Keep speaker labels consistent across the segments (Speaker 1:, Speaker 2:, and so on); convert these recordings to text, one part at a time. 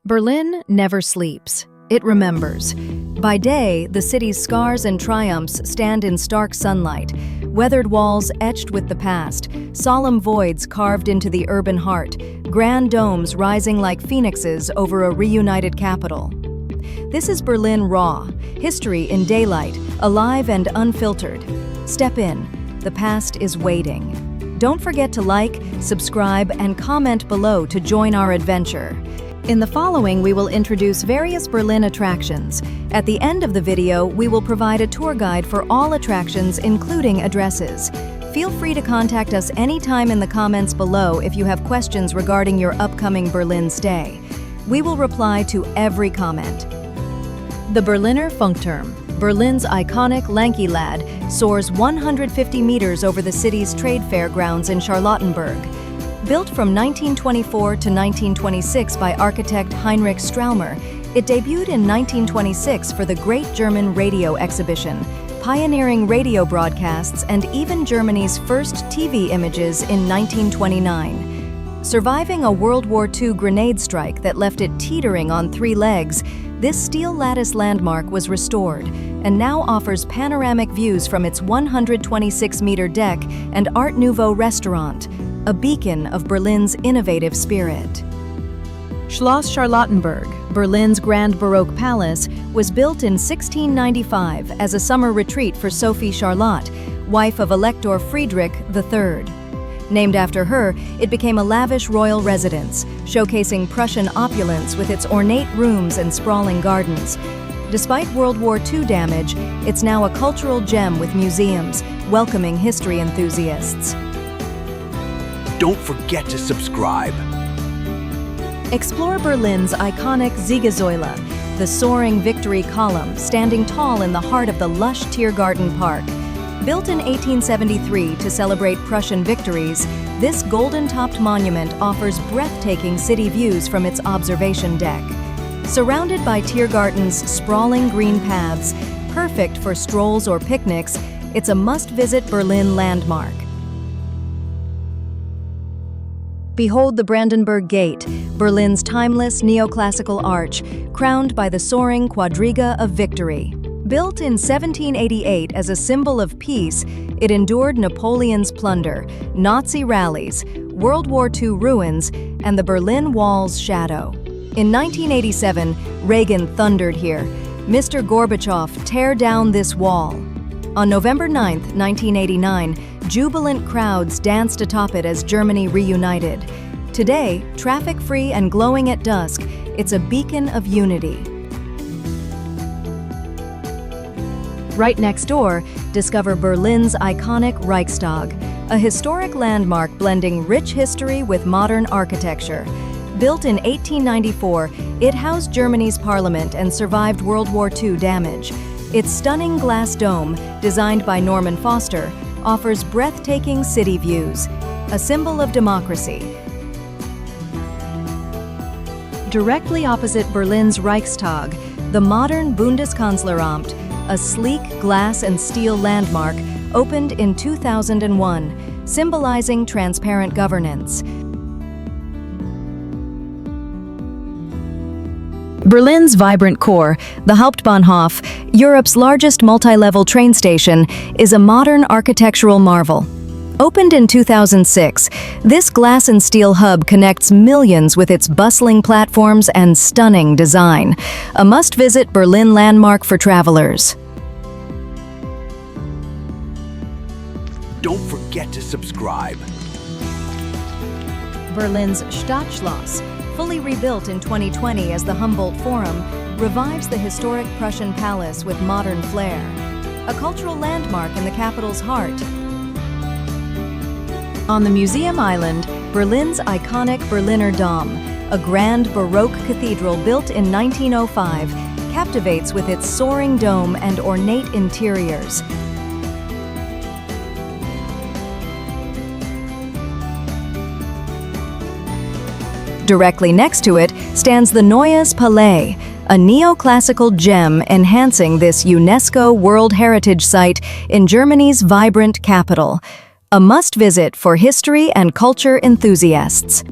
Speaker 1: Berlin never sleeps. It remembers. By day, the city's scars and triumphs stand in stark sunlight, weathered walls etched with the past, solemn voids carved into the urban heart, grand domes rising like phoenixes over a reunited capital. This is Berlin raw, history in daylight, alive and unfiltered. Step in. The past is waiting. Don't forget to like, subscribe, and comment below to join our adventure. In the following, we will introduce various Berlin attractions. At the end of the video, we will provide a tour guide for all attractions, including addresses. Feel free to contact us anytime in the comments below if you have questions regarding your upcoming Berlin stay. We will reply to every comment. The Berliner Funkturm, Berlin's iconic lanky lad, soars 150 meters over the city's trade fair grounds in Charlottenburg. Built from 1924 to 1926 by architect Heinrich Straumer, it debuted in 1926 for the Great German Radio Exhibition, pioneering radio broadcasts and even Germany's first TV images in 1929. Surviving a World War II grenade strike that left it teetering on three legs, this steel lattice landmark was restored and now offers panoramic views from its 126-meter deck and Art Nouveau restaurant, a beacon of Berlin's innovative spirit. Schloss Charlottenburg, Berlin's Grand Baroque Palace, was built in 1695 as a summer retreat for Sophie Charlotte, wife of Elector Friedrich III. Named after her, it became a lavish royal residence, showcasing Prussian opulence with its ornate rooms and sprawling gardens. Despite World War II damage, it's now a cultural gem with museums, welcoming history enthusiasts.
Speaker 2: Don't forget to subscribe.
Speaker 1: Explore Berlin's iconic Siegessäule, the soaring Victory Column standing tall in the heart of the lush Tiergarten Park. Built in 1873 to celebrate Prussian victories, this golden-topped monument offers breathtaking city views from its observation deck. Surrounded by Tiergarten's sprawling green paths, perfect for strolls or picnics, it's a must-visit Berlin landmark. Behold the Brandenburg Gate, Berlin's timeless neoclassical arch, crowned by the soaring quadriga of victory. Built in 1788 as a symbol of peace, it endured Napoleon's plunder, Nazi rallies, World War II ruins, and the Berlin Wall's shadow. In 1987, Reagan thundered here, "Mr. Gorbachev, tear down this wall." On November 9, 1989, jubilant crowds danced atop it as Germany reunited. Today, traffic-free and glowing at dusk, it's a beacon of unity. Right next door, discover Berlin's iconic Reichstag, a historic landmark blending rich history with modern architecture. Built in 1894, it housed Germany's parliament and survived World War II damage. Its stunning glass dome, designed by Norman Foster, offers breathtaking city views, a symbol of democracy. Directly opposite Berlin's Reichstag, the modern Bundeskanzleramt, a sleek glass and steel landmark, opened in 2001, symbolizing transparent governance. Berlin's vibrant core, the Hauptbahnhof, Europe's largest multi-level train station, is a modern architectural marvel. Opened in 2006, this glass and steel hub connects millions with its bustling platforms and stunning design, a must-visit Berlin landmark for travelers.
Speaker 2: Don't forget to subscribe.
Speaker 1: Berlin's Stadtschloss, fully rebuilt in 2020 as the Humboldt Forum, revives the historic Prussian palace with modern flair, a cultural landmark in the capital's heart. On the Museum Island, Berlin's iconic Berliner Dom, a grand Baroque cathedral built in 1905, captivates with its soaring dome and ornate interiors. Directly next to it stands the Neues Palais, a neoclassical gem enhancing this UNESCO World Heritage Site in Germany's vibrant capital, a must-visit for history and culture enthusiasts.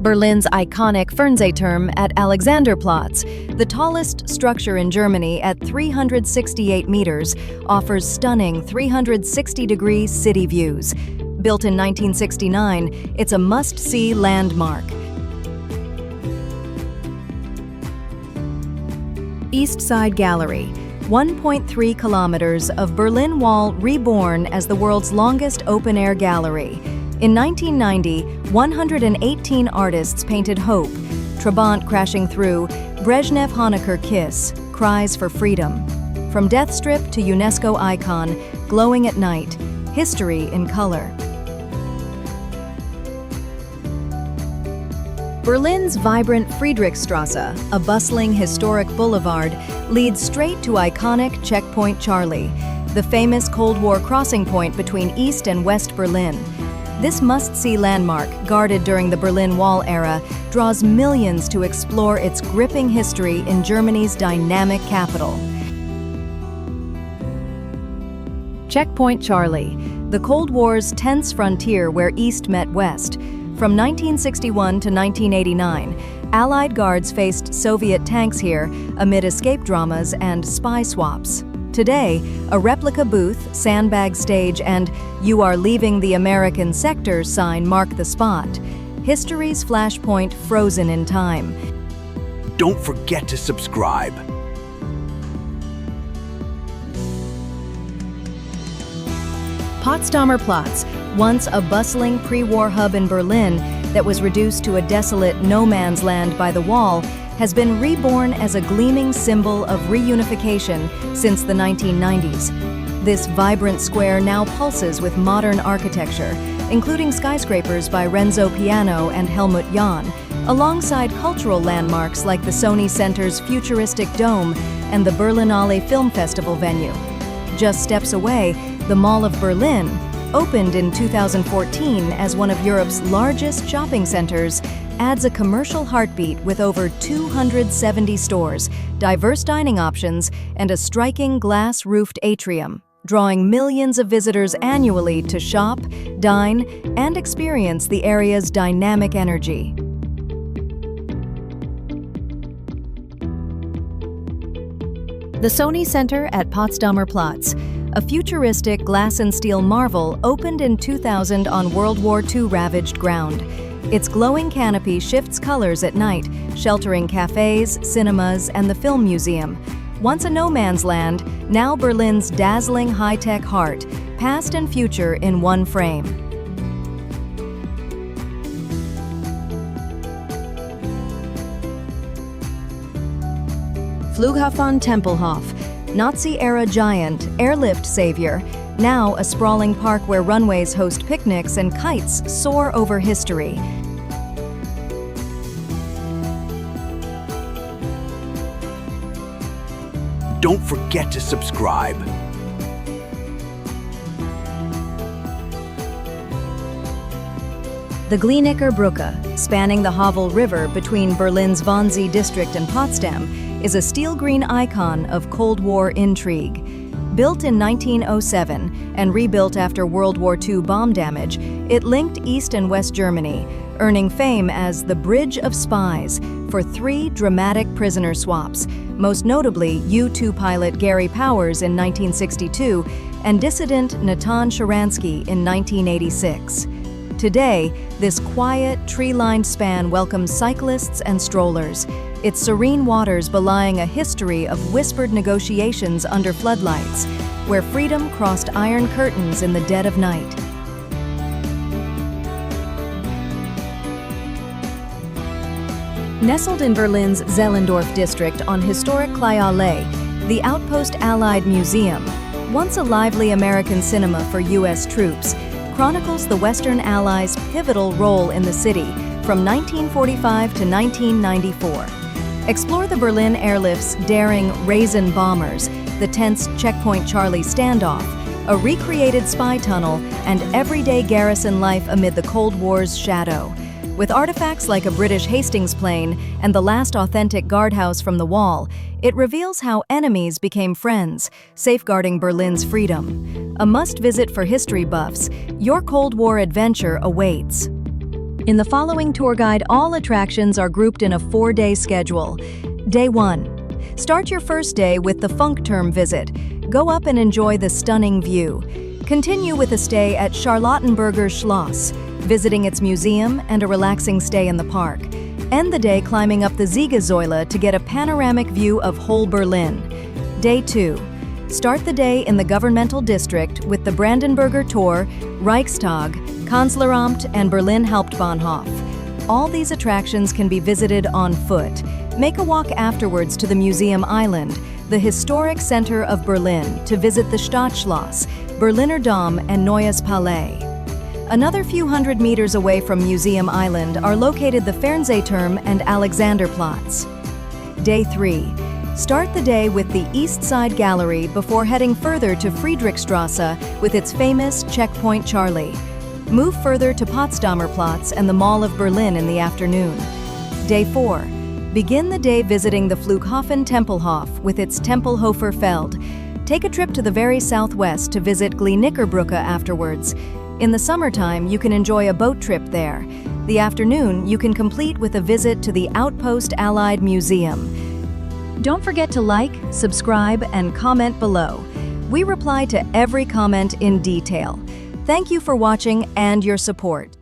Speaker 1: Berlin's iconic Fernsehturm at Alexanderplatz, the tallest structure in Germany at 368 meters, offers stunning 360-degree city views. Built in 1969, it's a must-see landmark. East Side Gallery, 1.3 kilometers of Berlin Wall reborn as the world's longest open-air gallery. In 1990, 118 artists painted Hope, Trabant crashing through, Brezhnev Honecker kiss, cries for freedom. From death strip to UNESCO icon, glowing at night, history in color. Berlin's vibrant Friedrichstrasse, a bustling historic boulevard, leads straight to iconic Checkpoint Charlie, the famous Cold War crossing point between East and West Berlin. This must-see landmark, guarded during the Berlin Wall era, draws millions to explore its gripping history in Germany's dynamic capital. Checkpoint Charlie, the Cold War's tense frontier where East met West. From 1961 to 1989, Allied guards faced Soviet tanks here amid escape dramas and spy swaps. Today, a replica booth, sandbag stage, and "You are leaving the American sector" sign mark the spot. History's flashpoint frozen in time.
Speaker 2: Don't forget to subscribe.
Speaker 1: Potsdamer Platz, once a bustling pre-war hub in Berlin that was reduced to a desolate no-man's land by the wall, has been reborn as a gleaming symbol of reunification since the 1990s. This vibrant square now pulses with modern architecture, including skyscrapers by Renzo Piano and Helmut Jahn, alongside cultural landmarks like the Sony Center's futuristic dome and the Berlinale Film Festival venue. Just steps away, the Mall of Berlin, opened in 2014 as one of Europe's largest shopping centers, adds a commercial heartbeat with over 270 stores, diverse dining options, and a striking glass-roofed atrium, drawing millions of visitors annually to shop, dine, and experience the area's dynamic energy. The Sony Center at Potsdamer Platz, a futuristic glass and steel marvel, opened in 2000 on World War II ravaged ground. Its glowing canopy shifts colors at night, sheltering cafes, cinemas, and the film museum. Once a no-man's land, now Berlin's dazzling high-tech heart, past and future in one frame. Flughafen Tempelhof, Nazi-era giant, airlift savior, now a sprawling park where runways host picnics and kites soar over history.
Speaker 2: Don't forget to subscribe.
Speaker 1: The Glienicker Brücke, spanning the Havel River between Berlin's Wannsee district and Potsdam, is a steel green icon of Cold War intrigue. Built in 1907 and rebuilt after World War II bomb damage, it linked East and West Germany, earning fame as the Bridge of Spies for 3 dramatic prisoner swaps, most notably U-2 pilot Gary Powers in 1962 and dissident Natan Sharansky in 1986. Today, this quiet, tree-lined span welcomes cyclists and strollers, its serene waters belying a history of whispered negotiations under floodlights, where freedom crossed iron curtains in the dead of night. Nestled in Berlin's Zehlendorf district on historic Allee, the Outpost Allied Museum, once a lively American cinema for U.S. troops, chronicles the Western Allies' pivotal role in the city from 1945 to 1994. Explore the Berlin airlift's daring Raisin bombers, the tense Checkpoint Charlie standoff, a recreated spy tunnel, and everyday garrison life amid the Cold War's shadow. With artifacts like a British Hastings plane and the last authentic guardhouse from the wall, it reveals how enemies became friends, safeguarding Berlin's freedom. A must-visit for history buffs, your Cold War adventure awaits. In the following tour guide, all attractions are grouped in a 4-day schedule. Day 1. Start your first day with the Funkturm visit. Go up and enjoy the stunning view. Continue with a stay at Charlottenburger Schloss, visiting its museum and a relaxing stay in the park. End the day climbing up the Siegessäule to get a panoramic view of whole Berlin. Day 2. Start the day in the governmental district with the Brandenburger tour, Reichstag, Kanzleramt, and Berlin Hauptbahnhof. All these attractions can be visited on foot. Make a walk afterwards to the Museum Island, the historic center of Berlin, to visit the Stadtschloss, Berliner Dom, and Neues Palais. Another few hundred meters away from Museum Island are located the Fernsehturm and Alexanderplatz. Day 3. Start the day with the East Side Gallery before heading further to Friedrichstrasse with its famous Checkpoint Charlie. Move further to Potsdamer Platz and the Mall of Berlin in the afternoon. Day 4. Begin the day visiting the Flughafen Tempelhof with its Tempelhofer Feld. Take a trip to the very southwest to visit Glienicker Brücke afterwards. In the summertime, you can enjoy a boat trip there. The afternoon, you can complete with a visit to the Outpost Allied Museum. Don't forget to like, subscribe, and comment below. We reply to every comment in detail. Thank you for watching and your support.